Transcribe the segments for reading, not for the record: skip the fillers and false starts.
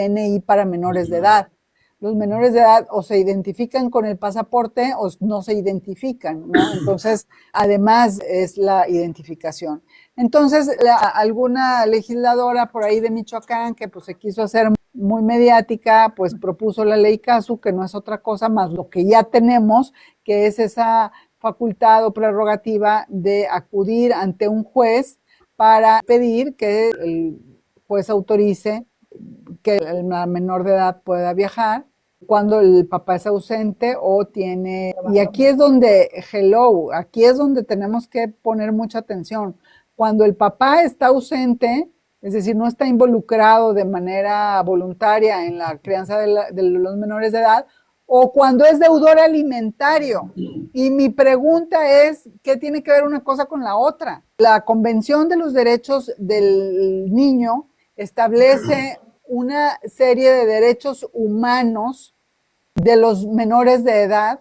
DNI para menores de edad. Los menores de edad o se identifican con el pasaporte o no se identifican, ¿no? Entonces, además es la identificación. Entonces, alguna legisladora por ahí de Michoacán que pues se quiso hacer muy mediática, pues propuso la ley CASU, que no es otra cosa más lo que ya tenemos, que es esa facultad o prerrogativa de acudir ante un juez para pedir que el juez autorice que la menor de edad pueda viajar cuando el papá es ausente o tiene... Y aquí es donde, aquí es donde tenemos que poner mucha atención. Cuando el papá está ausente, es decir, no está involucrado de manera voluntaria en la crianza de los menores de edad, o cuando es deudor alimentario. Y mi pregunta es, ¿qué tiene que ver una cosa con la otra? La Convención de los Derechos del Niño establece una serie de derechos humanos de los menores de edad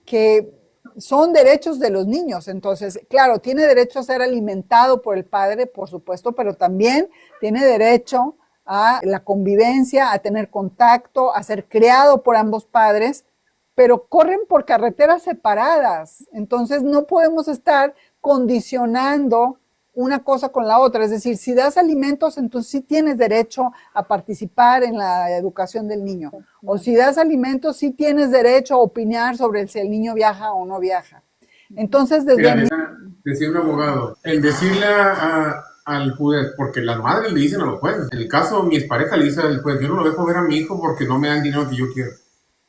que son derechos de los niños. Entonces, claro, tiene derecho a ser alimentado por el padre, por supuesto, pero también tiene derecho a la convivencia, a tener contacto, a ser criado por ambos padres, pero corren por carreteras separadas. Entonces, no podemos estar condicionando una cosa con la otra. Es decir, si das alimentos, entonces sí tienes derecho a participar en la educación del niño. O si das alimentos, sí tienes derecho a opinar sobre si el niño viaja o no viaja. Entonces, decía un abogado, el decirle al juez, porque las madres le dicen a los jueces, en el caso mi expareja le dice al juez, yo no lo dejo ver a mi hijo porque no me dan dinero que yo quiero.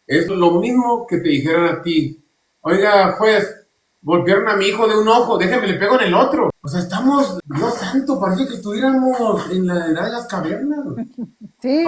Es lo mismo que te dijeran a ti, oiga juez, golpearon a mi hijo de un ojo, déjame, le pego en el otro. O sea, estamos, Dios santo, parece que estuviéramos en la edad de las cavernas. Sí,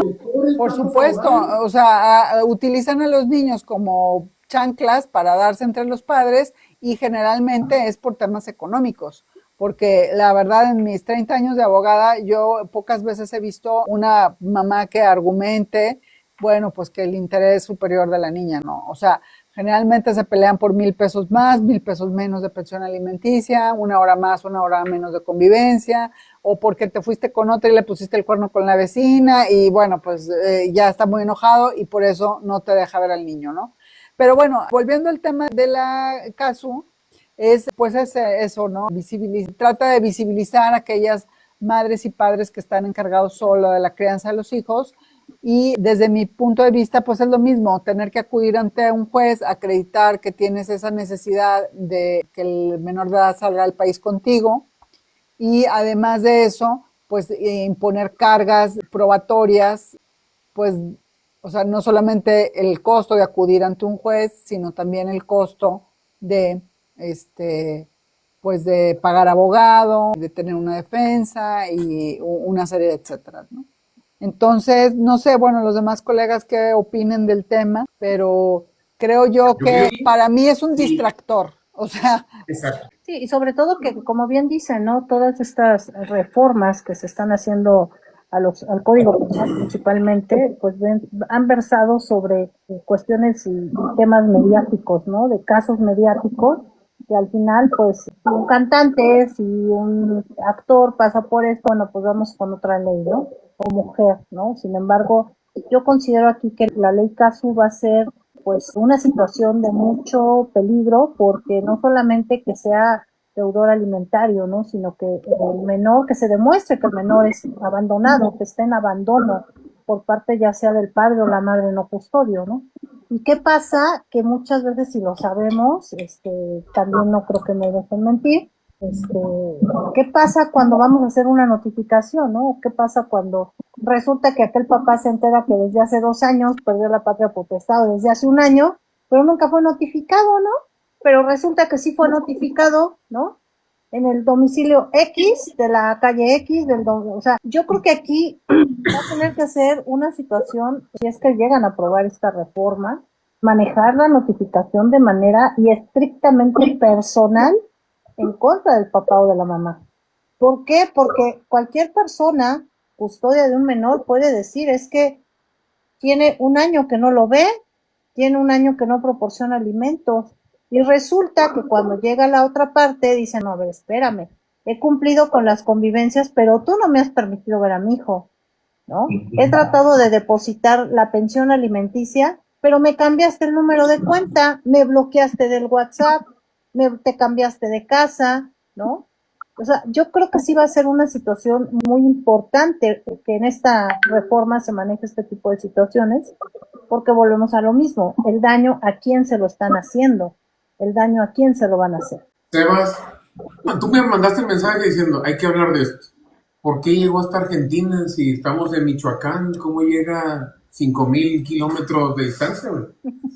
por supuesto. O sea, utilizan a los niños como chanclas para darse entre los padres y generalmente es por temas económicos. Porque la verdad, en mis 30 años de abogada, yo pocas veces he visto una mamá que argumente, bueno, pues que el interés superior de la niña, ¿no? O sea, generalmente se pelean por 1,000 pesos más, 1,000 pesos menos de pensión alimenticia, 1 hora más, 1 hora menos de convivencia, o porque te fuiste con otra y le pusiste el cuerno con la vecina y bueno, pues ya está muy enojado y por eso no te deja ver al niño, ¿no? Pero bueno, volviendo al tema de la CASU, pues es eso, ¿no? Trata de visibilizar a aquellas madres y padres que están encargados solo de la crianza de los hijos. Y desde mi punto de vista, pues es lo mismo, tener que acudir ante un juez, acreditar que tienes esa necesidad de que el menor de edad salga al país contigo y además de eso, pues imponer cargas probatorias, pues, o sea, no solamente el costo de acudir ante un juez, sino también el costo de, pues de pagar abogado, de tener una defensa y una serie de etcétera, ¿no? Entonces, no sé, bueno, los demás colegas qué opinen del tema, pero creo yo que para mí es un distractor, o sea. Exacto. Sí, y sobre todo que, como bien dicen, ¿no? Todas estas reformas que se están haciendo al Código Penal principalmente, pues han versado sobre cuestiones y temas mediáticos, ¿no? De casos mediáticos, que al final, pues, si un cantante, si un actor pasa por esto, bueno, pues vamos con otra ley, ¿no? O mujer, ¿no? Sin embargo, yo considero aquí que la ley CASU va a ser pues una situación de mucho peligro, porque no solamente que sea deudor alimentario, ¿no? Sino que el menor, que se demuestre que el menor es abandonado, que esté en abandono por parte ya sea del padre o la madre no custodio, ¿no? ¿Y qué pasa? Que muchas veces, si lo sabemos, también no creo que me dejen mentir, ¿qué pasa cuando vamos a hacer una notificación, no? ¿Qué pasa cuando resulta que aquel papá se entera que desde hace 2 años perdió la patria potestad, o desde hace 1 año, pero nunca fue notificado, ¿no? Pero resulta que sí fue notificado, ¿no? En el domicilio X, de la calle X, o sea, yo creo que aquí va a tener que ser una situación, si es que llegan a aprobar esta reforma, manejar la notificación de manera y estrictamente personal en contra del papá o de la mamá. ¿Por qué? Porque cualquier persona custodia de un menor puede decir, es que tiene 1 año que no lo ve, tiene 1 año que no proporciona alimentos, y resulta que cuando llega la otra parte dice, no, a ver, espérame, he cumplido con las convivencias, pero tú no me has permitido ver a mi hijo, ¿no? He tratado de depositar la pensión alimenticia, pero me cambiaste el número de cuenta, me bloqueaste del WhatsApp, te cambiaste de casa, ¿no? O sea, yo creo que sí va a ser una situación muy importante que en esta reforma se maneje este tipo de situaciones, porque volvemos a lo mismo, el daño a quién se lo están haciendo, el daño a quién se lo van a hacer. Sebas, tú me mandaste el mensaje diciendo, hay que hablar de esto. ¿Por qué llegó hasta Argentina si estamos en Michoacán? ¿Cómo llega a 5.000 kilómetros de distancia, güey?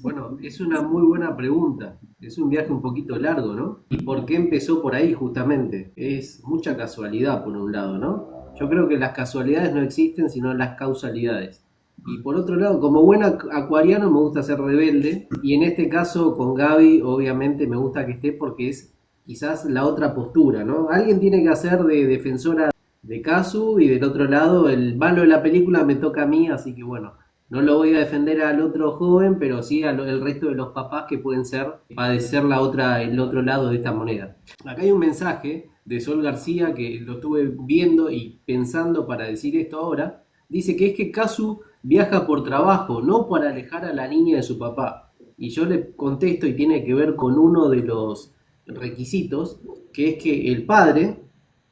Bueno, es una muy buena pregunta. Es un viaje un poquito largo, ¿no? ¿Y por qué empezó por ahí justamente? Es mucha casualidad por un lado, ¿no? Yo creo que las casualidades no existen, sino las causalidades. Y por otro lado, como buen acuariano me gusta ser rebelde, y en este caso con Gaby obviamente me gusta que esté porque es quizás la otra postura, ¿no? Alguien tiene que hacer de defensora de Casu y del otro lado el malo de la película me toca a mí, así que bueno, no lo voy a defender al otro joven, pero sí al resto de los papás que pueden padecer el otro lado de esta moneda. Acá hay un mensaje de Sol García que lo estuve viendo y pensando para decir esto ahora. Dice que es que Casu viaja por trabajo, no para alejar a la niña de su papá. Y yo le contesto y tiene que ver con uno de los requisitos, que es que el padre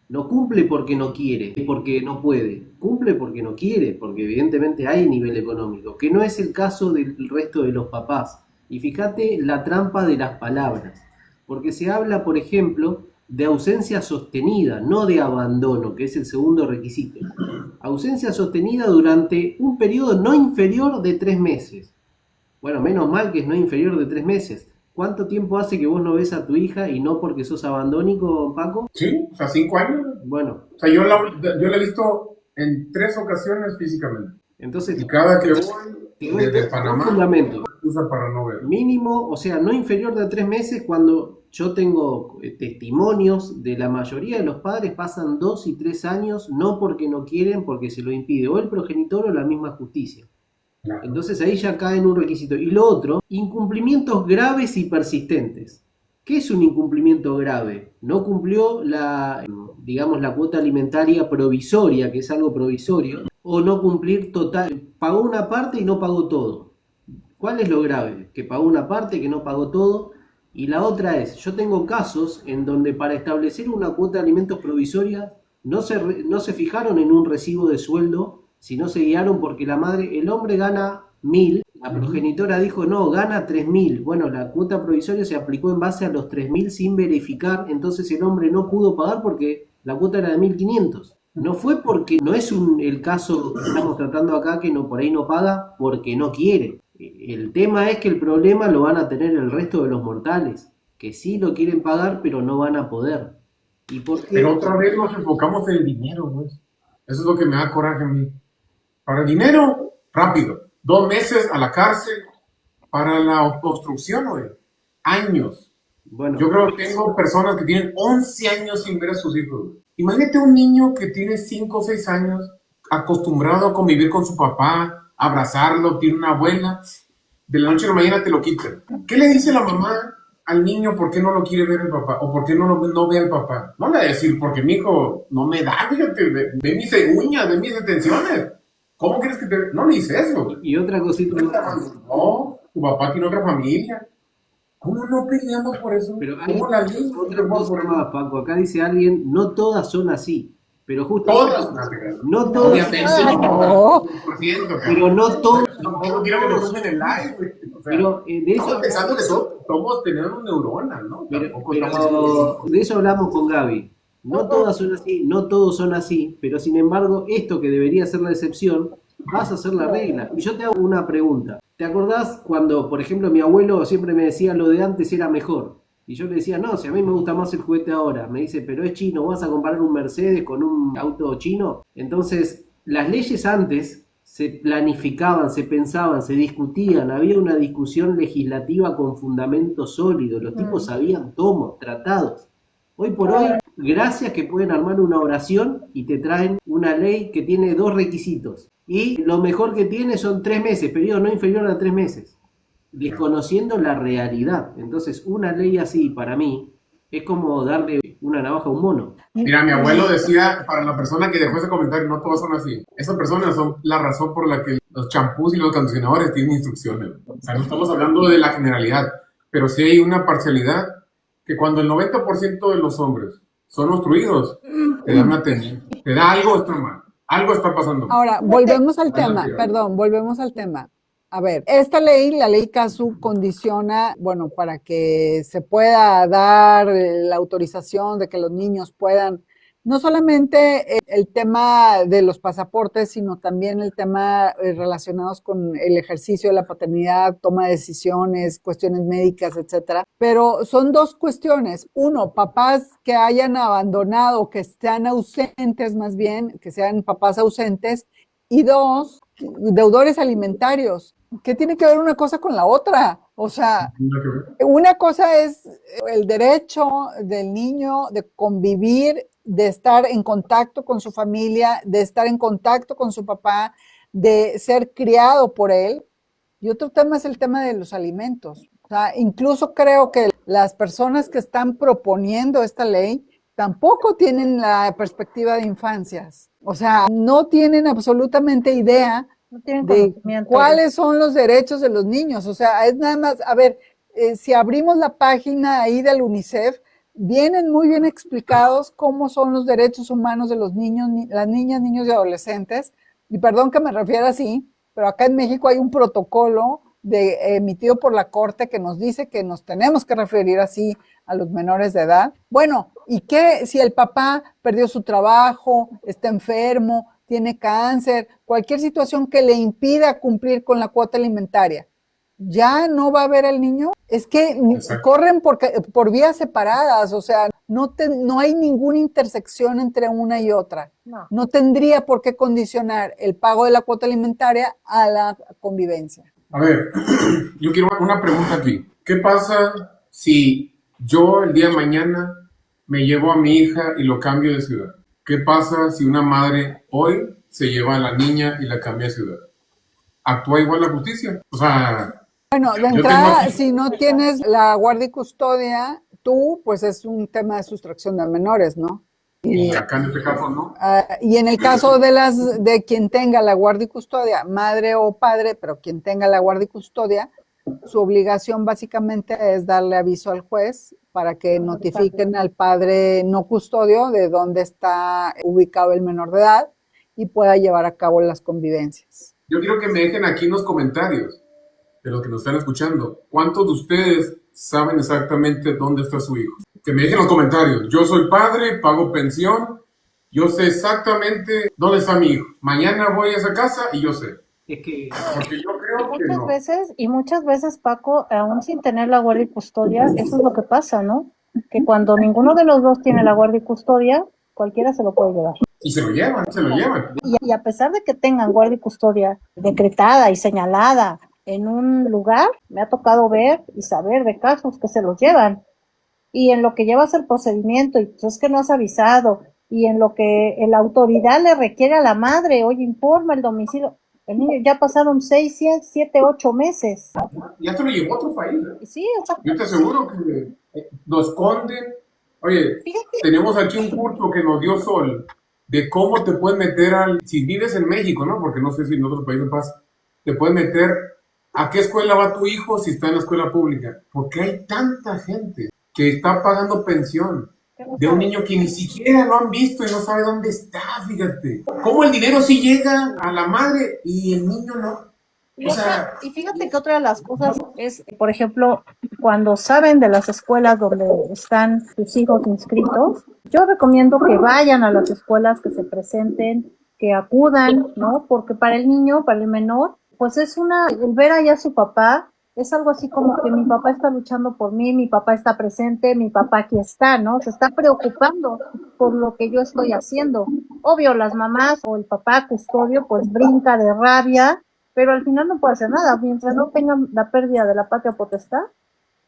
no cumple porque no quiere, porque no puede. Cumple porque no quiere, porque evidentemente hay nivel económico, que no es el caso del resto de los papás. Y fíjate la trampa de las palabras, porque se habla, por ejemplo, de ausencia sostenida, no de abandono, que es el segundo requisito. Ausencia sostenida durante un periodo no inferior de 3 meses. Bueno, menos mal que es no inferior de 3 meses. ¿Cuánto tiempo hace que vos no ves a tu hija y no porque sos abandónico, Paco? Sí, o sea, 5 años. Bueno. O sea, yo la he visto en 3 ocasiones físicamente. Entonces, y cada que voy desde Panamá, fundamento. usa para no ver. Mínimo, o sea, no inferior de 3 meses cuando yo tengo testimonios de la mayoría de los padres pasan 2 y 3 años, no porque no quieren, porque se lo impide o el progenitor o la misma justicia. Claro. Entonces ahí ya cae en un requisito. Y lo otro, incumplimientos graves y persistentes. ¿Qué es un incumplimiento grave? No cumplió la cuota alimentaria provisoria, que es algo provisorio, o no cumplir total, pagó una parte y no pagó todo. ¿Cuál es lo grave? Que pagó una parte, que no pagó todo. Y la otra es, yo tengo casos en donde para establecer una cuota de alimentos provisoria no se fijaron en un recibo de sueldo, sino se guiaron porque el hombre gana 1.000, la progenitora dijo no, gana 3.000. Bueno, la cuota provisoria se aplicó en base a los 3.000 sin verificar, entonces el hombre no pudo pagar porque la cuota era de 1.500. No fue porque no es el caso que estamos tratando acá que por ahí no paga porque no quiere. El tema es que el problema lo van a tener el resto de los mortales, que sí lo quieren pagar pero no van a poder. ¿Y por qué? Pero otra vez nos enfocamos en el dinero, güey. Eso es lo que me da coraje a mí. Para el dinero, rápido. 2 meses a la cárcel. Para la obstrucción, güey. Años. Bueno, yo creo que tengo personas que tienen 11 años sin ver a sus hijos, güey. Imagínate un niño que tiene 5 o 6 años, acostumbrado a convivir con su papá, abrazarlo, tiene una abuela, de la noche a la mañana te lo quitan. ¿Qué le dice la mamá al niño por qué no lo quiere ver el papá? ¿O por qué no ve al papá? No le va a decir, porque mi hijo no me da, fíjate, ve mis uñas, ve mis extensiones. ¿Cómo quieres que te...? No le dice eso. Y otra cosita. No, tu papá tiene otra familia. ¿Cómo no peleamos por eso? Pero hay otra cosa más, Paco. Acá dice alguien, no todas son así. Pero justo... Todas. No todas. Pero no todas. No quiero que me tomen el live, güey. O sea, pero de eso... pensando que somos tenemos neuronas, ¿no? Pero de eso hablamos con Gaby. No todas son así, no todos son así, pero sin embargo, esto que debería ser la excepción, vas a ser la regla. Y yo te hago una pregunta. ¿Te acordás cuando, por ejemplo, mi abuelo siempre me decía lo de antes era mejor? Y yo le decía, no, si a mí me gusta más el juguete ahora. Me dice, pero es chino, ¿vas a comparar un Mercedes con un auto chino? Entonces, las leyes antes se planificaban, se pensaban, se discutían, había una discusión legislativa con fundamento sólido, los tipos sabían tomos, tratados. Hoy por hoy, gracias que pueden armar una oración y te traen una ley que tiene 2 requisitos. Y lo mejor que tiene son 3 meses, periodo no inferior a 3 meses. Desconociendo la realidad. Entonces, una ley así, para mí, es como darle una navaja a un mono. Mira, mi abuelo decía, para la persona que dejó ese comentario, no todos son así. Esas personas son la razón por la que los champús y los acondicionadores tienen instrucciones. O sea, no estamos hablando de la generalidad, pero sí hay una parcialidad que cuando el 90% de los hombres son obstruidos, te da una tendencia, te da algo, está mal, algo está pasando. Ahora, volvemos al tema, Adelante. perdón, volvemos al tema. A ver, esta ley, la ley CASU, condiciona, bueno, para que se pueda dar la autorización de que los niños puedan, no solamente el tema de los pasaportes, sino también el tema relacionados con el ejercicio de la paternidad, toma de decisiones, cuestiones médicas, etcétera. Pero son dos cuestiones. Uno, papás que hayan abandonado, que sean ausentes más bien, que sean papás ausentes. Y dos, deudores alimentarios. ¿Qué tiene que ver una cosa con la otra? O sea, una cosa es el derecho del niño de convivir, de estar en contacto con su familia, de estar en contacto con su papá, de ser criado por él. Y otro tema es el tema de los alimentos. O sea, incluso creo que las personas que están proponiendo esta ley tampoco tienen la perspectiva de infancias. O sea, no tienen absolutamente idea de cuáles son los derechos de los niños. O sea, es nada más, a ver, si abrimos la página ahí del UNICEF, vienen muy bien explicados cómo son los derechos humanos de los niños, las niñas, niños y adolescentes. Y perdón que me refiera así, pero acá en México hay un protocolo emitido por la Corte que nos dice que nos tenemos que referir así a los menores de edad. Bueno, ¿y qué si el papá perdió su trabajo, está enfermo, tiene cáncer, cualquier situación que le impida cumplir con la cuota alimentaria? ¿Ya no va a ver al niño? Es que Exacto. corren por vías separadas, o sea, no hay ninguna intersección entre una y otra. No tendría por qué condicionar el pago de la cuota alimentaria a la convivencia. A ver, yo quiero una pregunta aquí. ¿Qué pasa si yo el día de mañana me llevo a mi hija y lo cambio de ciudad? ¿Qué pasa si una madre hoy se lleva a la niña y la cambia de ciudad? ¿Actúa igual la justicia? O sea... Bueno, de entrada, si no tienes la guardia y custodia, tú, pues es un tema de sustracción de menores, ¿no? Y acá en este caso no. Y en el caso de quien tenga la guardia y custodia, madre o padre, pero quien tenga la guardia y custodia, su obligación básicamente es darle aviso al juez para que notifiquen al padre no custodio de dónde está ubicado el menor de edad y pueda llevar a cabo las convivencias. Yo quiero que me dejen aquí en los comentarios de los que nos están escuchando, ¿cuántos de ustedes saben exactamente dónde está su hijo? Que me dejen en los comentarios. Yo soy padre, pago pensión, yo sé exactamente dónde está mi hijo. Mañana voy a esa casa y yo sé. Es que Porque yo creo que no. Muchas veces, Paco, aún sin tener la guardia y custodia, eso es lo que pasa, ¿no? Que cuando ninguno de los dos tiene la guardia y custodia, cualquiera se lo puede llevar. Y se lo llevan, se lo llevan. Y a pesar de que tengan guardia y custodia decretada y señalada en un lugar, me ha tocado ver y saber de casos que se los llevan. Y en lo que llevas el procedimiento, y pues es que no has avisado, y en lo que la autoridad le requiere a la madre, oye, informa el domicilio, el niño ya pasaron 6, 7, 8 meses. Ya se lo llevó a otro país. Sí, exacto. Yo te aseguro que nos esconden. Oye, tenemos aquí un curso que nos dio Sol de cómo te puedes meter si vives en México, ¿no? Porque no sé si en otros países pasa, te puedes meter a qué escuela va tu hijo si está en la escuela pública. Porque hay tanta gente que está pagando pensión de un niño que ni siquiera lo han visto y no sabe dónde está, fíjate. ¿Cómo el dinero sí llega a la madre y el niño no? Y fíjate que otra de las cosas es, por ejemplo, cuando saben de las escuelas donde están sus hijos inscritos, yo recomiendo que vayan a las escuelas, que se presenten, que acudan, ¿no? Porque para el niño, para el menor, pues es el ver allá a su papá, es algo así como que mi papá está luchando por mí, mi papá está presente, mi papá aquí está, ¿no? Se está preocupando por lo que yo estoy haciendo. Obvio, las mamás o el papá custodio, pues brinca de rabia, pero al final no puede hacer nada. Mientras no tengan la pérdida de la patria potestad,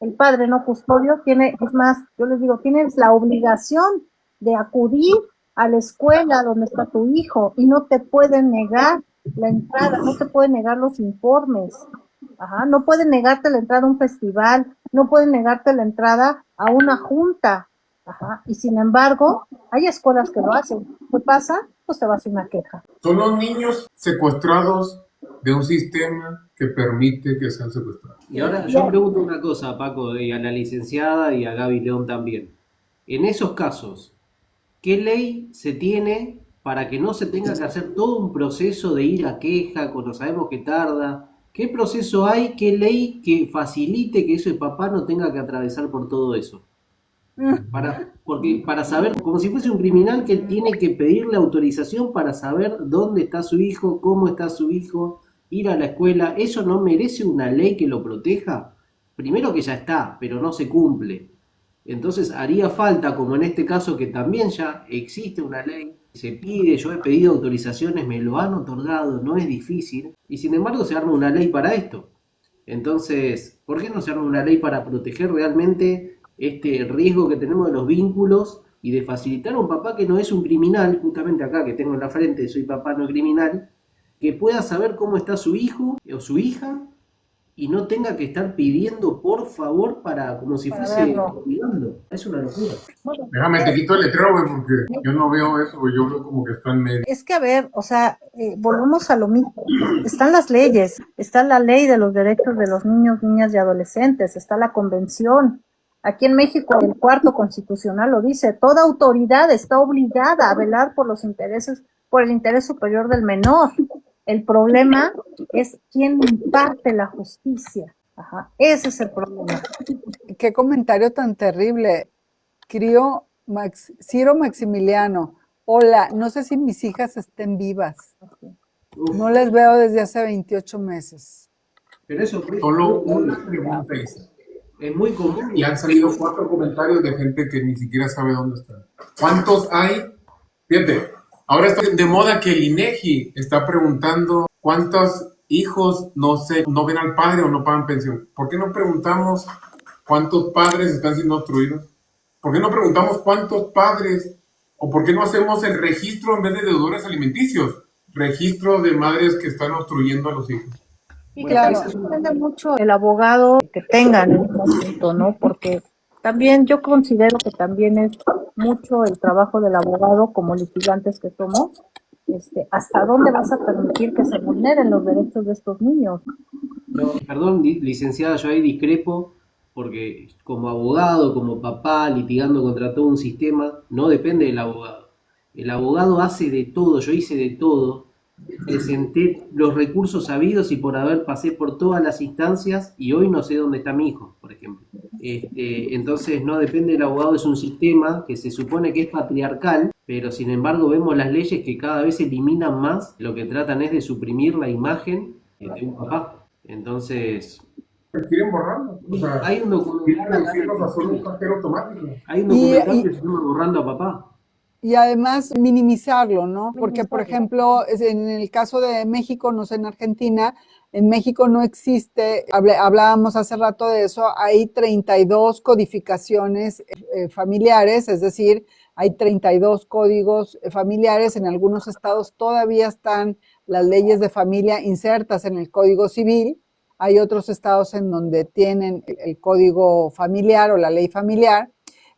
el padre no custodio es más, yo les digo, tienes la obligación de acudir a la escuela donde está tu hijo y no te pueden negar la entrada, no te pueden negar los informes. No pueden negarte la entrada a un festival, no pueden negarte la entrada a una junta. Ajá. Y sin embargo, hay escuelas que lo hacen. ¿Qué pasa? Pues te va a hacer una queja. Son los niños secuestrados de un sistema que permite que sean secuestrados. Y ahora yo pregunto una cosa, Paco, y a la licenciada y a Gaby León también. En esos casos, ¿qué ley se tiene para que no se tenga que hacer todo un proceso de ir a queja cuando sabemos que tarda? ¿Qué proceso hay, qué ley que facilite que ese papá no tenga que atravesar por todo eso? Porque para saber, como si fuese un criminal que tiene que pedirle autorización para saber dónde está su hijo, cómo está su hijo, ir a la escuela, ¿eso no merece una ley que lo proteja? Primero que ya está, pero no se cumple. Entonces haría falta, como en este caso que también ya existe una ley, se pide, yo he pedido autorizaciones, me lo han otorgado, no es difícil, y sin embargo se arma una ley para esto. Entonces, ¿por qué no se arma una ley para proteger realmente este riesgo que tenemos de los vínculos y de facilitar a un papá que no es un criminal, justamente acá que tengo en la frente, soy papá no criminal, que pueda saber cómo está su hijo o su hija y no tenga que estar pidiendo por favor para como si Para fuese verlo. obligando? Es una locura. Bueno, Déjame, te quito el letrero, güey, porque yo no veo eso, güey. Yo veo como que está en medio. es que a ver, o sea, volvemos a lo mismo. Están las leyes, está la ley de los derechos de los niños, niñas y adolescentes, está la convención. Aquí en México el cuarto constitucional lo dice, toda autoridad está obligada a velar por los intereses, por el interés superior del menor. El problema es quién imparte la justicia. Ajá, ese es el problema. Qué comentario tan terrible. Ciro Maximiliano. Hola, no sé si mis hijas estén vivas. Uf, No les veo desde hace 28 meses. pero eso Solo una pregunta hice. es muy común. Y han salido 4 comentarios de gente que ni siquiera sabe dónde están. ¿Cuántos hay? Fíjate, ahora está de moda que el INEGI está preguntando cuántos hijos no ven al padre o no pagan pensión. ¿Por qué no preguntamos cuántos padres están siendo obstruidos? ¿Por qué no preguntamos cuántos padres o por qué no hacemos el registro en vez de deudores alimenticios? Registro de madres que están obstruyendo a los hijos. Y Bueno, claro, ese es un- depende mucho el abogado que tengan en un momento, ¿no? Porque también yo considero que también es mucho el trabajo del abogado como litigantes que somos, hasta dónde vas a permitir que se vulneren los derechos de estos niños. No, perdón, licenciada, yo ahí discrepo porque como abogado, como papá, litigando contra todo un sistema, no depende del abogado. El abogado hace de todo, yo hice de todo, presenté los recursos habidos y por haber pasé por todas las instancias y hoy no sé dónde está mi hijo, por ejemplo. Entonces no depende del abogado, es un sistema que se supone que es patriarcal, pero sin embargo vemos las leyes que cada vez eliminan más, lo que tratan es de suprimir la imagen de un papá. Entonces, Quieren borrarlo. O sea, hay un quieren documental, reducirlos a solo un cajero automático. hay un Y- documental y- que se llama Borrando a Papá. Y además minimizarlo, ¿no? Porque, por ejemplo, en el caso de México, no sé, en Argentina, en México no existe, hablábamos hace rato de eso, hay 32 codificaciones familiares, es decir, hay 32 códigos familiares, en algunos estados todavía están las leyes de familia insertas en el Código Civil, hay otros estados en donde tienen el código familiar o la ley familiar,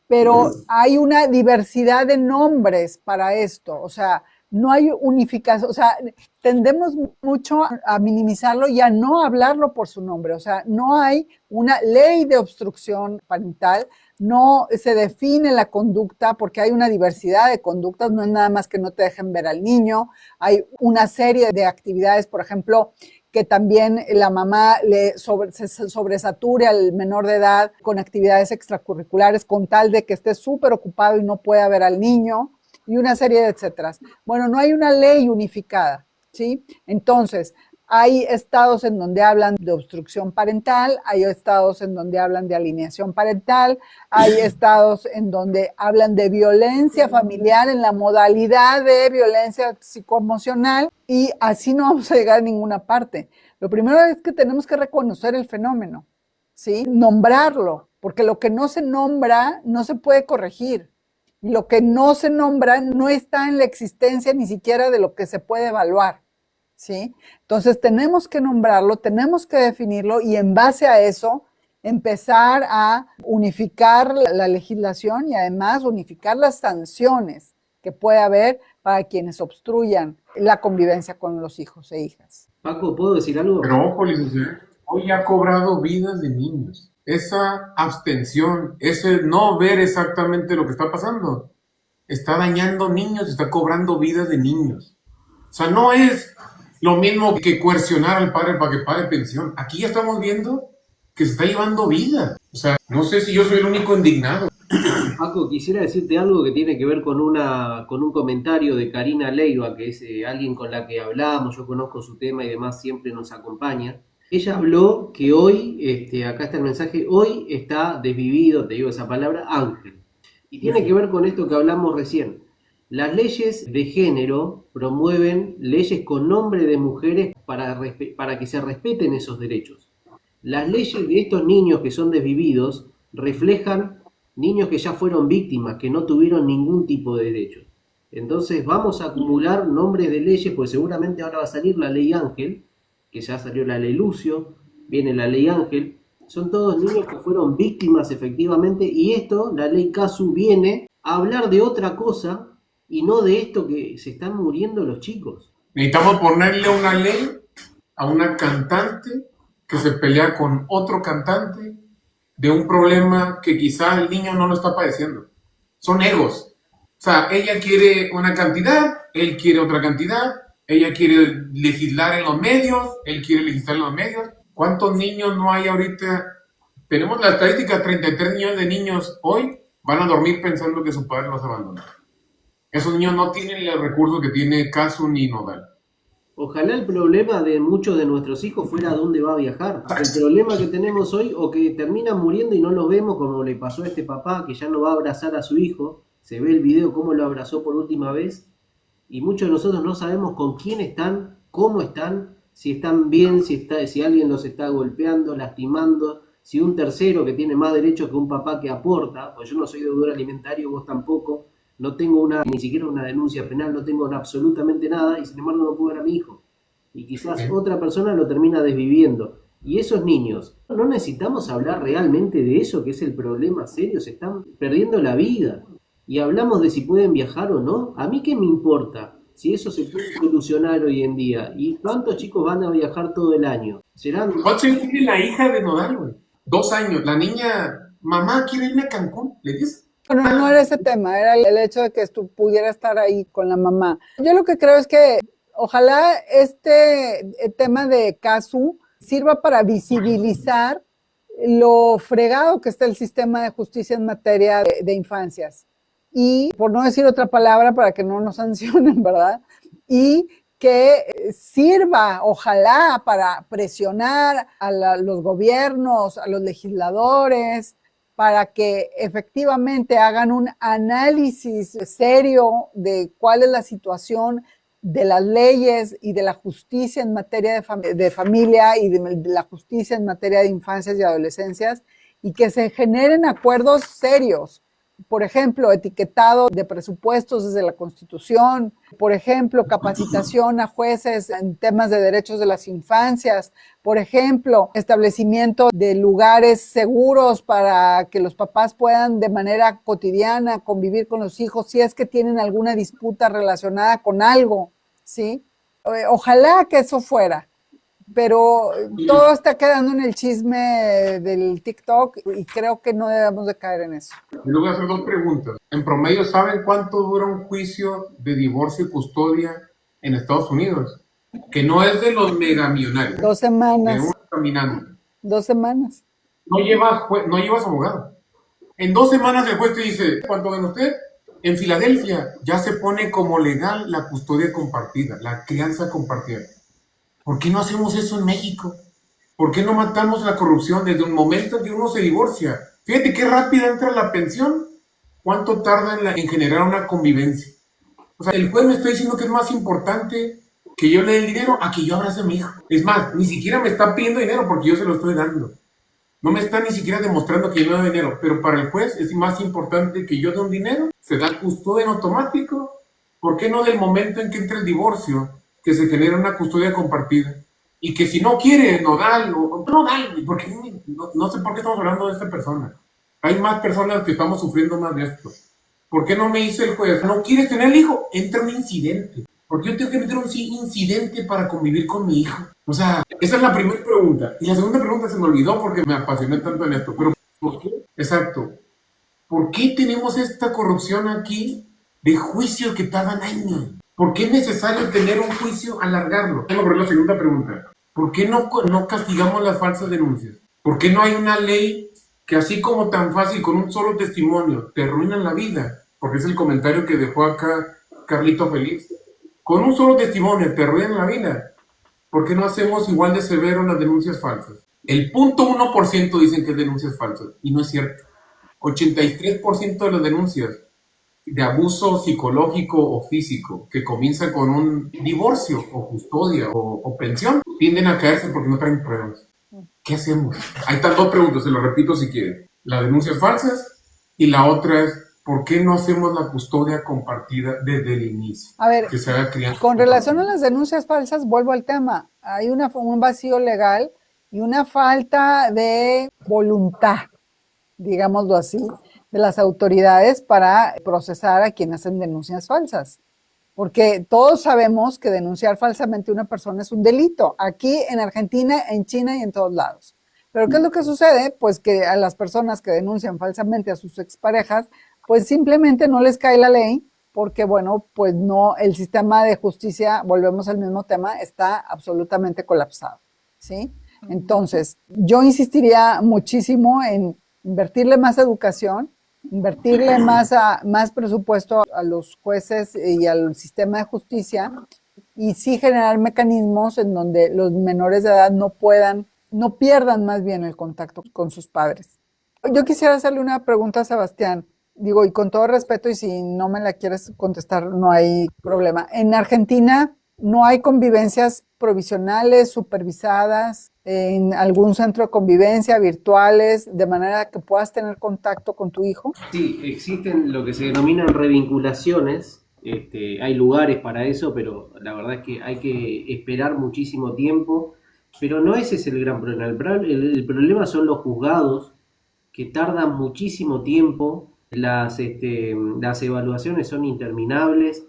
pero hay una diversidad de nombres para esto, o sea, no hay unificación, o sea, tendemos mucho a minimizarlo y a no hablarlo por su nombre, o sea, no hay una ley de obstrucción parental, no se define la conducta porque hay una diversidad de conductas, no es nada más que no te dejen ver al niño, hay una serie de actividades, por ejemplo, que también la mamá se sobresature al menor de edad con actividades extracurriculares con tal de que esté súper ocupado y no pueda ver al niño y una serie de etcétera. Bueno, no hay una ley unificada, ¿sí? Entonces, hay estados en donde hablan de obstrucción parental, hay estados en donde hablan de alineación parental, hay estados en donde hablan de violencia familiar en la modalidad de violencia psicoemocional y así no vamos a llegar a ninguna parte. Lo primero es que tenemos que reconocer el fenómeno, ¿sí? Nombrarlo, porque lo que no se nombra no se puede corregir. Lo que no se nombra no está en la existencia ni siquiera de lo que se puede evaluar, ¿sí? Entonces tenemos que nombrarlo, tenemos que definirlo y en base a eso empezar a unificar la legislación y además unificar las sanciones que puede haber para quienes obstruyan la convivencia con los hijos e hijas. Paco, ¿puedo decir algo? Pero ojo, licenciado, hoy ha cobrado vidas de niños. Esa abstención, ese no ver exactamente lo que está pasando, está dañando niños, está cobrando vidas de niños. O sea, no es lo mismo que coercionar al padre para que pague pensión. Aquí ya estamos viendo que se está llevando vida. O sea, no sé si yo soy el único indignado. Paco, quisiera decirte algo que tiene que ver con un comentario de Karina Leiva, que es alguien con la que hablamos, yo conozco su tema y demás, siempre nos acompaña. Ella habló que hoy, acá está el mensaje, hoy está desvivido, te digo esa palabra, Ángel. Y tiene que ver con esto que hablamos recién. Las leyes de género promueven leyes con nombre de mujeres para que se respeten esos derechos. Las leyes de estos niños que son desvividos reflejan niños que ya fueron víctimas, que no tuvieron ningún tipo de derechos. Entonces vamos a acumular nombres de leyes, pues seguramente ahora va a salir la ley Ángel, que ya salió la ley Lucio, viene la ley Ángel, son todos niños que fueron víctimas efectivamente, y esto, la ley Casu, viene a hablar de otra cosa y no de esto que se están muriendo los chicos. Necesitamos ponerle una ley a una cantante que se pelea con otro cantante de un problema que quizá el niño no lo está padeciendo. Son egos. O sea, ella quiere una cantidad, él quiere otra cantidad, ella quiere legislar en los medios, él quiere legislar en los medios. ¿Cuántos niños no hay ahorita? Tenemos la estadística, 33 millones de niños hoy van a dormir pensando que su padre los abandonó. Esos niños no tienen los recursos que tiene Casu ni Nodal. Ojalá el problema de muchos de nuestros hijos fuera a dónde va a viajar. El problema que tenemos hoy, o que terminan muriendo y no los vemos, como le pasó a este papá que ya no va a abrazar a su hijo. Se ve el video cómo lo abrazó por última vez. Y muchos de nosotros no sabemos con quién están, cómo están, si están bien, si alguien los está golpeando, lastimando, si un tercero que tiene más derechos que un papá que aporta, pues yo no soy deudor alimentario, vos tampoco. No tengo ni siquiera una denuncia penal, no tengo absolutamente nada, y sin embargo no puedo ver a mi hijo. Y quizás otra persona lo termina desviviendo. Y esos niños, no necesitamos hablar realmente de eso, que es el problema serio, se están perdiendo la vida. Y hablamos de si pueden viajar o no. ¿A mí qué me importa si eso se puede solucionar hoy en día? ¿Y cuántos chicos van a viajar todo el año? ¿Cuántos años tiene la hija de Nodal, güey? 2 años. La niña, mamá, ¿quiere irme a Cancún? ¿Le dice? Bueno, no era ese tema, era el hecho de que tú pudiera estar ahí con la mamá. Yo lo que creo es que ojalá este tema de Casu sirva para visibilizar lo fregado que está el sistema de justicia en materia de infancias. Y, por no decir otra palabra para que no nos sancionen, ¿verdad? Y que sirva, ojalá, para presionar a los gobiernos, a los legisladores, para que efectivamente hagan un análisis serio de cuál es la situación de las leyes y de la justicia en materia de familia y de la justicia en materia de infancias y adolescencias, y que se generen acuerdos serios. Por ejemplo, etiquetado de presupuestos desde la Constitución, por ejemplo, capacitación a jueces en temas de derechos de las infancias, por ejemplo, establecimiento de lugares seguros para que los papás puedan de manera cotidiana convivir con los hijos si es que tienen alguna disputa relacionada con algo, ¿sí? Ojalá que eso fuera. Pero todo está quedando en el chisme del TikTok y creo que no debemos de caer en eso. Yo le voy a hacer 2 preguntas. En promedio, ¿saben cuánto dura un juicio de divorcio y custodia en Estados Unidos? Que no es de los megamillonarios. 2 semanas. De uno caminando. 2 semanas. No llevas abogado. En 2 semanas el juez te dice, ¿cuánto gana usted? En Filadelfia ya se pone como legal la custodia compartida, la crianza compartida. ¿Por qué no hacemos eso en México? ¿Por qué no matamos la corrupción desde un momento en que uno se divorcia? Fíjate qué rápida entra la pensión. ¿Cuánto tarda en generar una convivencia? O sea, el juez me está diciendo que es más importante que yo le dé el dinero a que yo abrace a mi hijo. Es más, ni siquiera me está pidiendo dinero porque yo se lo estoy dando. No me está ni siquiera demostrando que yo no doy dinero. Pero para el juez es más importante que yo dé un dinero. Se da custodia en automático. ¿Por qué no del momento en que entra el divorcio, que se genera una custodia compartida? Y que si no quiere, nodal, o nodal, porque no sé por qué estamos hablando de esta persona. Hay más personas que estamos sufriendo más de esto. ¿Por qué no me dice el juez, no quieres tener el hijo? Entra un incidente. ¿Por qué yo tengo que meter un incidente para convivir con mi hijo? O sea, esa es la primera pregunta. Y la segunda pregunta se me olvidó porque me apasioné tanto en esto. Pero, ¿por qué? Exacto. ¿Por qué tenemos esta corrupción aquí de juicios que tardan años? ¿Por qué es necesario tener un juicio, alargarlo? Tengo por la segunda pregunta. ¿Por qué no castigamos las falsas denuncias? ¿Por qué no hay una ley que así como tan fácil con un solo testimonio te arruinan la vida? Porque es el comentario que dejó acá Carlito Feliz. Con un solo testimonio te arruinan la vida. ¿Por qué no hacemos igual de severo las denuncias falsas? El 0.1% dicen que es denuncias falsas y no es cierto. 83% de las denuncias de abuso psicológico o físico que comienza con un divorcio o custodia o pensión tienden a caerse porque no traen pruebas. ¿Qué hacemos? Ahí están dos preguntas, se lo repito si quieren. Las denuncias falsas y la otra es ¿por qué no hacemos la custodia compartida desde el inicio? A ver, que se haga crianza con relación a las denuncias falsas, vuelvo al tema. Hay un vacío legal y una falta de voluntad, digámoslo así, de las autoridades para procesar a quienes hacen denuncias falsas. Porque todos sabemos que denunciar falsamente a una persona es un delito, aquí en Argentina, en China y en todos lados. Pero ¿qué es lo que sucede? Pues que a las personas que denuncian falsamente a sus exparejas, pues simplemente no les cae la ley, porque bueno, pues no, el sistema de justicia, volvemos al mismo tema, está absolutamente colapsado, ¿sí? Entonces, yo insistiría muchísimo en invertirle más educación, invertirle más presupuesto a los jueces y al sistema de justicia y sí generar mecanismos en donde los menores de edad no pierdan más bien el contacto con sus padres. Yo quisiera hacerle una pregunta a Sebastián, digo, y con todo respeto, y si no me la quieres contestar, no hay problema. En Argentina no hay convivencias provisionales, supervisadas, en algún centro de convivencia, virtuales, de manera que puedas tener contacto con tu hijo. Sí, existen lo que se denominan revinculaciones. Hay lugares para eso, pero la verdad es que hay que esperar muchísimo tiempo. Pero no ese es el gran problema. El problema son los juzgados, que tardan muchísimo tiempo. Las evaluaciones son interminables.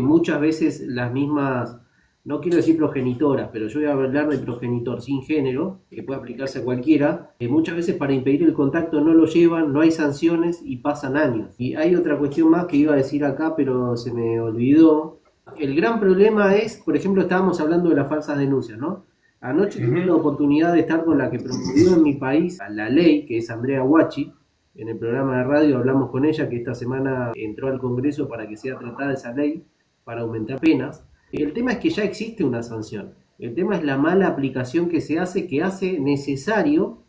Muchas veces las mismas, no quiero decir progenitoras, pero yo voy a hablar de progenitor sin género, que puede aplicarse a cualquiera. Muchas veces para impedir el contacto no lo llevan, no hay sanciones y pasan años. Y hay otra cuestión más que iba a decir acá, pero se me olvidó. El gran problema es, por ejemplo, estábamos hablando de las falsas denuncias, ¿no? Anoche tuve la oportunidad de estar con la que promovió en mi país la ley, que es Andrea Guachi. En el programa de radio hablamos con ella, que esta semana entró al Congreso para que sea tratada esa ley, para aumentar penas. El tema es que ya existe una sanción. El tema es la mala aplicación que se hace, que hace necesario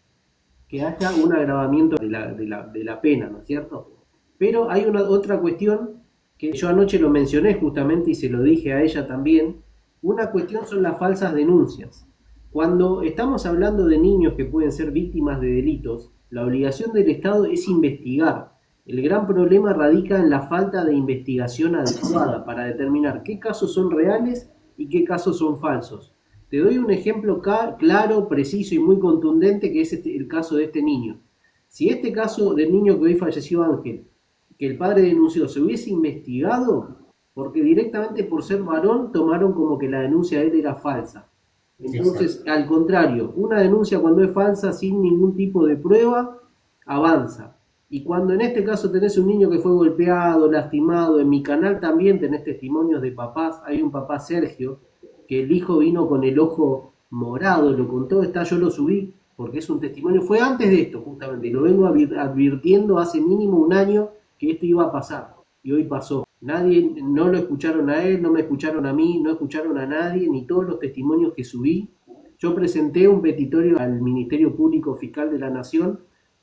que haya un agravamiento de la pena, ¿no es cierto? Pero hay otra cuestión que yo anoche lo mencioné justamente y se lo dije a ella también. Una cuestión son las falsas denuncias. Cuando estamos hablando de niños que pueden ser víctimas de delitos, la obligación del Estado es investigar. El gran problema radica en la falta de investigación adecuada para determinar qué casos son reales y qué casos son falsos. Te doy un ejemplo claro, preciso y muy contundente, que es el caso de este niño. Si este caso del niño que hoy falleció, Ángel, que el padre denunció, se hubiese investigado, porque directamente por ser varón tomaron como que la denuncia de él era falsa. Entonces, al contrario, una denuncia cuando es falsa sin ningún tipo de prueba, avanza. Y cuando en este caso tenés un niño que fue golpeado, lastimado, en mi canal también tenés testimonios de papás. Hay un papá, Sergio, que el hijo vino con el ojo morado, lo contó, yo lo subí, porque es un testimonio, fue antes de esto justamente, y lo vengo advirtiendo hace mínimo un año que esto iba a pasar, y hoy pasó. Nadie, no lo escucharon a él, no me escucharon a mí, no escucharon a nadie, ni todos los testimonios que subí. Yo presenté un petitorio al Ministerio Público Fiscal de la Nación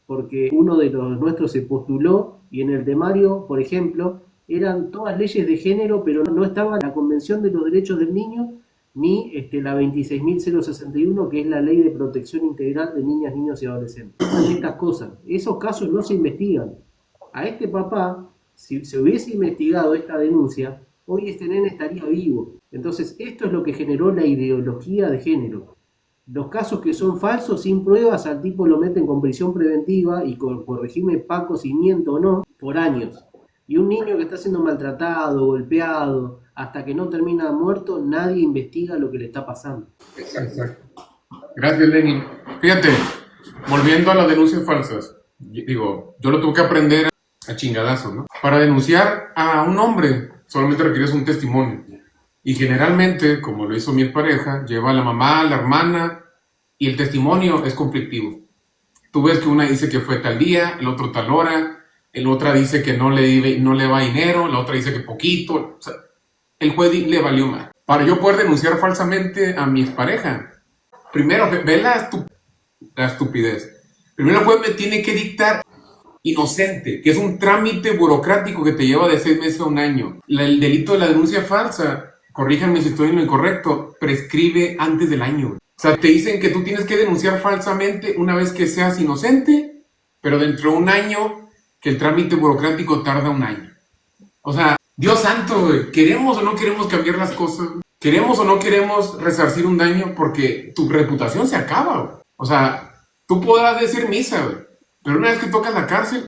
porque uno de los nuestros se postuló y en el temario, por ejemplo, eran todas leyes de género, pero no estaba la Convención de los Derechos del Niño ni la 26.061, que es la Ley de Protección Integral de Niñas, Niños y Adolescentes. Estas cosas, esos casos no se investigan. A este papá, si se hubiese investigado esta denuncia, hoy este nene estaría vivo. Entonces, esto es lo que generó la ideología de género. Los casos que son falsos, sin pruebas, al tipo lo meten con prisión preventiva y con régimen PACO, si miento o no, por años. Y un niño que está siendo maltratado, golpeado, hasta que no termina muerto, nadie investiga lo que le está pasando. Exacto. Gracias, Lenin. Fíjate, volviendo a las denuncias falsas, digo, yo lo tuve que aprender a chingadazos, ¿no? Para denunciar a un hombre, solamente requieres un testimonio. Y generalmente, como lo hizo mi pareja, lleva a la mamá, a la hermana, y el testimonio es conflictivo. Tú ves que una dice que fue tal día, el otro tal hora, el otra dice que no le va dinero, la otra dice que poquito. O sea, el juez le valió más. Para yo poder denunciar falsamente a mi pareja, primero, ve la estupidez. Primero el juez me tiene que dictar inocente, que es un trámite burocrático que te lleva de 6 meses a un año. El delito de la denuncia falsa, corríjanme si estoy en lo incorrecto, prescribe antes del año. O sea, te dicen que tú tienes que denunciar falsamente una vez que seas inocente, pero dentro de un año, que el trámite burocrático tarda un año. O sea, Dios santo, güey, ¿queremos o no queremos cambiar las cosas? ¿Queremos o no queremos resarcir un daño? Porque tu reputación se acaba, güey. O sea, tú podrás decir misa, güey, pero una vez que tocas la cárcel,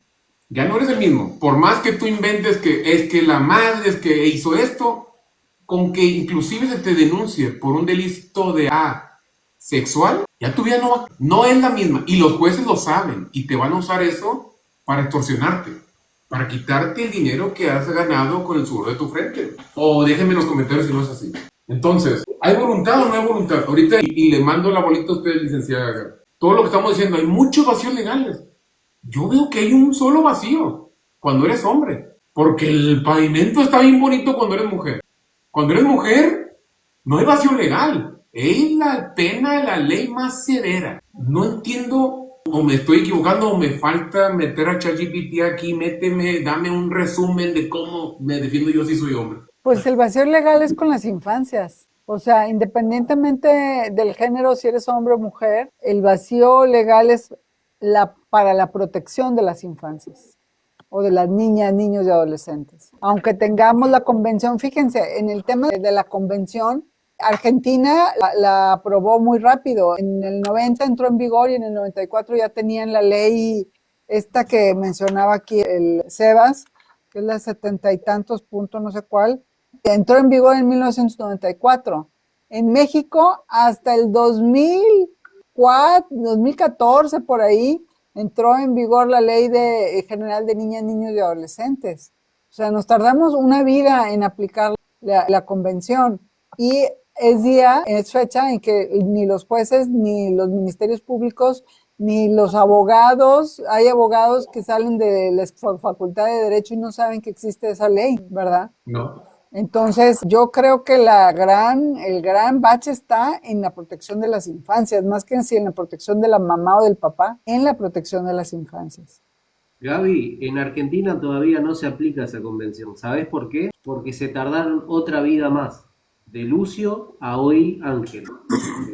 ya no eres el mismo. Por más que tú inventes que es que la madre es que hizo esto, con que inclusive se te denuncie por un delito de sexual, ya tu vida no es la misma. Y los jueces lo saben y te van a usar eso para extorsionarte, para quitarte el dinero que has ganado con el sudor de tu frente. O déjenme en los comentarios si no es así. Entonces, ¿hay voluntad o no hay voluntad? Ahorita, y le mando la bolita a usted, licenciada. Todo lo que estamos diciendo, hay muchos vacíos legales. Yo veo que hay un solo vacío cuando eres hombre. Porque el pavimento está bien bonito cuando eres mujer. Cuando eres mujer, no hay vacío legal. Es la pena de la ley más severa. No entiendo, o me estoy equivocando, o me falta meter a ChatGPT aquí, dame un resumen de cómo me defiendo yo si soy hombre. Pues el vacío legal es con las infancias. O sea, independientemente del género, si eres hombre o mujer, el vacío legal es para la protección de las infancias o de las niñas, niños y adolescentes. Aunque tengamos la convención, fíjense, en el tema de la convención, Argentina la aprobó muy rápido. En el 90 entró en vigor y en el 94 ya tenían la ley esta que mencionaba aquí el Sebas, que es la 70 y tantos puntos, no sé cuál, entró en vigor en 1994. En México hasta el 2014 por ahí, entró en vigor la ley general de niñas, niños y adolescentes. O sea, nos tardamos una vida en aplicar la convención y es fecha en que ni los jueces, ni los ministerios públicos, ni los abogados, hay abogados que salen de la Facultad de Derecho y no saben que existe esa ley, ¿verdad? No. Entonces, yo creo que el gran bache está en la protección de las infancias, más que en la protección de la mamá o del papá, en la protección de las infancias. Gaby, en Argentina todavía no se aplica esa convención. ¿Sabes por qué? Porque se tardaron otra vida más. De Lucio a hoy Ángel.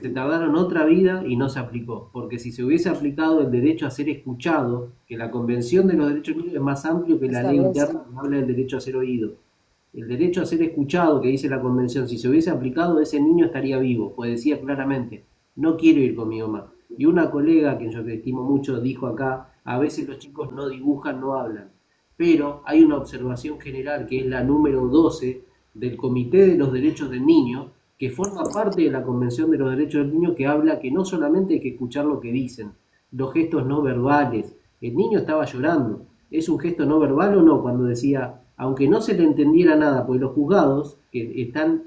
Se tardaron otra vida y no se aplicó. Porque si se hubiese aplicado el derecho a ser escuchado, que la Convención de los Derechos Niños es más amplio que la ley interna que habla del derecho a ser oído. El derecho a ser escuchado que dice la convención, si se hubiese aplicado, ese niño estaría vivo, pues decía claramente, no quiero ir con mi mamá. Y una colega, que yo estimo mucho, dijo acá, a veces los chicos no dibujan, no hablan. Pero hay una observación general, que es la número 12 del Comité de los Derechos del Niño, que forma parte de la Convención de los Derechos del Niño, que habla que no solamente hay que escuchar lo que dicen, los gestos no verbales. El niño estaba llorando. ¿Es un gesto no verbal o no? Cuando decía, aunque no se le entendiera nada, porque los juzgados, que están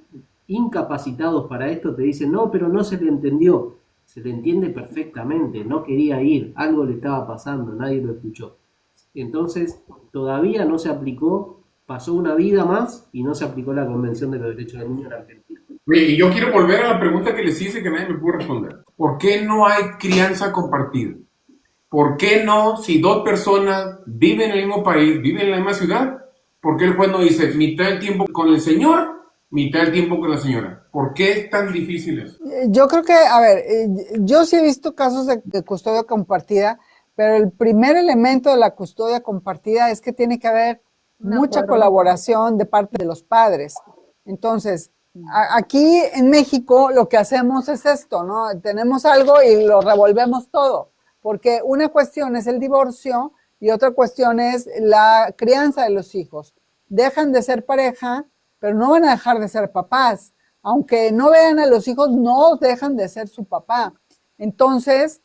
incapacitados para esto, te dicen, no, pero no se le entendió. Se le entiende perfectamente, no quería ir, algo le estaba pasando, nadie lo escuchó. Entonces, todavía no se aplicó, pasó una vida más y no se aplicó la Convención de los Derechos del Niño en Argentina. Y yo quiero volver a la pregunta que les hice que nadie me pudo responder. ¿Por qué no hay crianza compartida? ¿Por qué no, si dos personas viven en el mismo país, viven en la misma ciudad, por qué el juez no dice mitad del tiempo con el señor, mitad del tiempo con la señora? ¿Por qué es tan difícil eso? Yo creo que, a ver, yo sí he visto casos de custodia compartida, pero el primer elemento de la custodia compartida es que tiene que haber mucha colaboración de parte de los padres. Entonces, Aquí en México lo que hacemos es esto, ¿no? Tenemos algo y lo revolvemos todo, porque una cuestión es el divorcio y otra cuestión es la crianza de los hijos. Dejan de ser pareja, pero no van a dejar de ser papás. Aunque no vean a los hijos, no dejan de ser su papá. Entonces,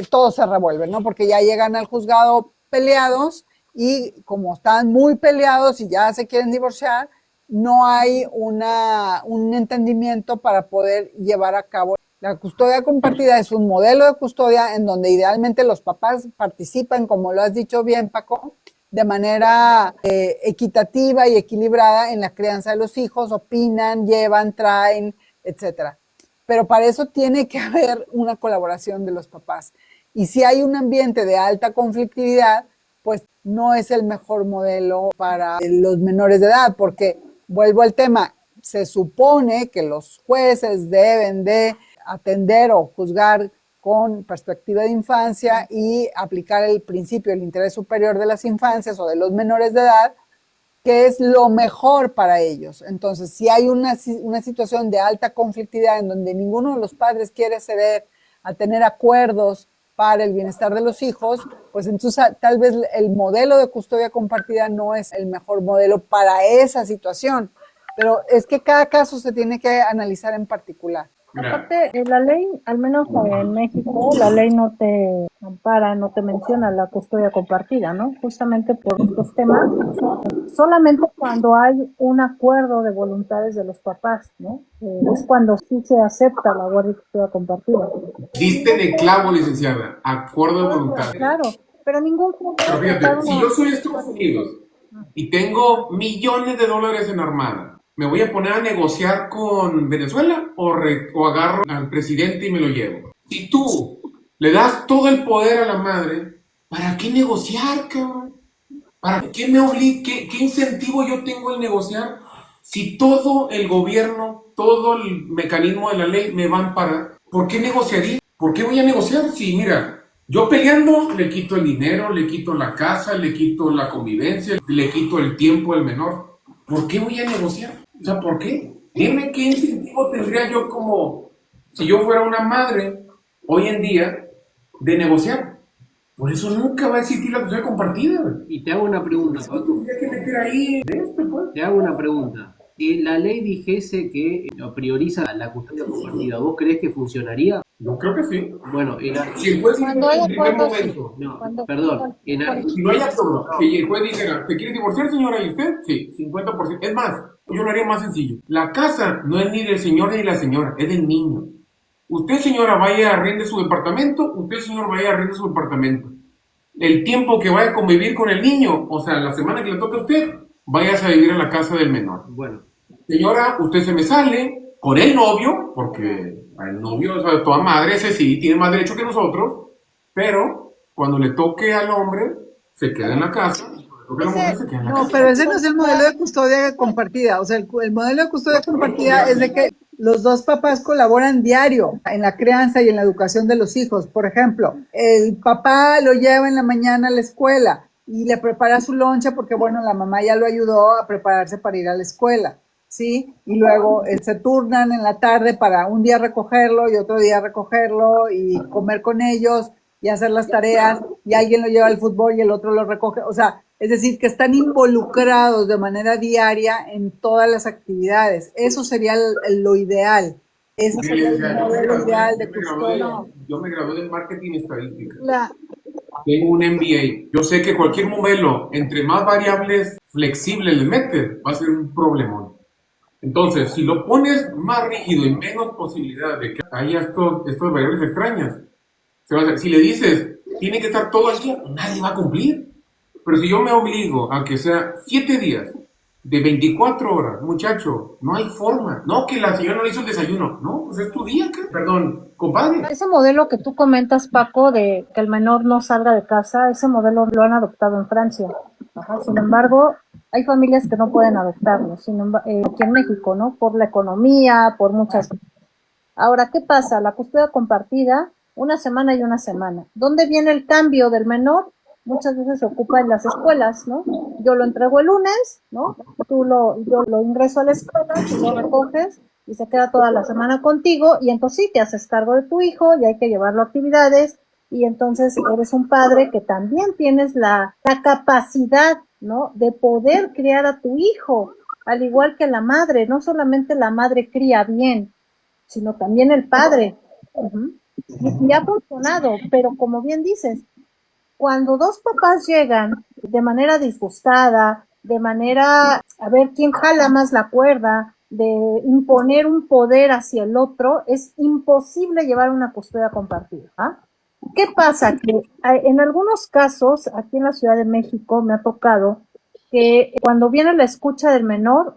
todo se revuelve, ¿no? Porque ya llegan al juzgado peleados y como están muy peleados y ya se quieren divorciar, no hay un entendimiento para poder llevar a cabo. La custodia compartida es un modelo de custodia en donde idealmente los papás participan, como lo has dicho bien, Paco, de manera equitativa y equilibrada en la crianza de los hijos, opinan, llevan, traen, etcétera. Pero para eso tiene que haber una colaboración de los papás. Y si hay un ambiente de alta conflictividad, pues no es el mejor modelo para los menores de edad, porque vuelvo al tema, se supone que los jueces deben de atender o juzgar con perspectiva de infancia y aplicar el principio del interés superior de las infancias o de los menores de edad, que es lo mejor para ellos. Entonces, si hay una situación de alta conflictividad en donde ninguno de los padres quiere ceder a tener acuerdos para el bienestar de los hijos, pues entonces tal vez el modelo de custodia compartida no es el mejor modelo para esa situación. Pero es que cada caso se tiene que analizar en particular. Aparte, la ley, al menos en México, la ley no te ampara, no te menciona la custodia compartida, ¿no? Justamente por estos temas, solamente cuando hay un acuerdo de voluntades de los papás, ¿no? Es cuando sí se acepta la guardia y custodia compartida. Diste de clavo, licenciada, acuerdo de voluntad. Claro, pero ningún... Pero fíjate, si yo soy de Estados Unidos y tengo millones de dólares en armada, ¿me voy a poner a negociar con Venezuela o agarro al presidente y me lo llevo? Si tú le das todo el poder a la madre, ¿para qué negociar, cabrón? ¿Para qué me obliga? ¿Qué incentivo yo tengo en negociar? Si todo el gobierno, todo el mecanismo de la ley me va a amparar, ¿por qué negociaría? ¿Por qué voy a negociar? Si, mira, yo peleando le quito el dinero, le quito la casa, le quito la convivencia, le quito el tiempo del menor. ¿Por qué voy a negociar? O sea, ¿por qué? Dime qué incentivo tendría yo como, si yo fuera una madre, hoy en día, de negociar. Por eso nunca va a existir la custodia compartida. Y te hago una pregunta, Paco. Tendría que meter ahí pues. Te hago una pregunta. Si la ley dijese que prioriza la custodia compartida, ¿vos creés que funcionaría? Yo creo que sí. Bueno, si el juez Cuando hay en primer acuerdos, momento, no, perdón. si no hay acuerdo, que el juez dijera, ¿se quiere divorciar, señora? ¿Y usted? Sí, 50%. Es más, yo lo haría más sencillo. La casa no es ni del señor ni de la señora, es del niño. Usted, señora, vaya a arrende su departamento, usted, señor, vaya a arrende su departamento. El tiempo que vaya a convivir con el niño, o sea, la semana que le toque a usted, váyase a vivir a la casa del menor. Bueno. Señora, usted se me sale con el novio, porque el novio, o sea, toda madre, ese sí, tiene más derecho que nosotros, pero cuando le toque al hombre, se queda en la casa. No, pero ese no es el modelo de custodia compartida. O sea, el modelo de custodia compartida es de que los dos papás colaboran diario en la crianza y en la educación de los hijos. Por ejemplo, el papá lo lleva en la mañana a la escuela y le prepara su loncha porque, bueno, la mamá ya lo ayudó a prepararse para ir a la escuela, ¿sí? Y luego se turnan en la tarde para un día recogerlo y otro día recogerlo y comer con ellos y hacer las tareas, y alguien lo lleva al fútbol y el otro lo recoge. O sea, es decir, que están involucrados de manera diaria en todas las actividades. Eso sería lo ideal. Ese sería el modelo ideal de custodia. Yo me gradué de marketing estadística. Tengo un MBA. Yo sé que cualquier modelo, entre más variables flexibles le metes, va a ser un problemón. Entonces, si lo pones más rígido y menos posibilidad de que haya estas variables extrañas, se va a hacer. Si le dices, tiene que estar todo el día, nadie va a cumplir. Pero si yo me obligo a que sea 7 días de 24 horas, muchacho, no hay forma. No, que la señora no le hizo el desayuno. No, pues es tu día, ¿qué? Perdón, compadre. Ese modelo que tú comentas, Paco, de que el menor no salga de casa, ese modelo lo han adoptado en Francia. Ajá. Sin embargo, hay familias que no pueden adoptarlo. Aquí en México, ¿no? Por la economía, por muchas cosas. Ahora, ¿qué pasa? La custodia compartida, una semana y una semana. ¿Dónde viene el cambio del menor? muchas veces se ocupa en las escuelas, ¿no? Yo lo entrego el lunes, ¿no? Yo lo ingreso a la escuela, tú lo recoges y se queda toda la semana contigo y entonces sí, te haces cargo de tu hijo y hay que llevarlo a actividades y entonces eres un padre que también tienes la capacidad, ¿no? De poder criar a tu hijo, al igual que la madre, no solamente la madre cría bien, sino también el padre. Uh-huh. Y ha funcionado, pero como bien dices, cuando dos papás llegan de manera disgustada, de manera a ver quién jala más la cuerda, de imponer un poder hacia el otro, es imposible llevar una custodia compartida. ¿Ah? ¿Qué pasa? Que en algunos casos, aquí en la Ciudad de México me ha tocado que cuando viene la escucha del menor,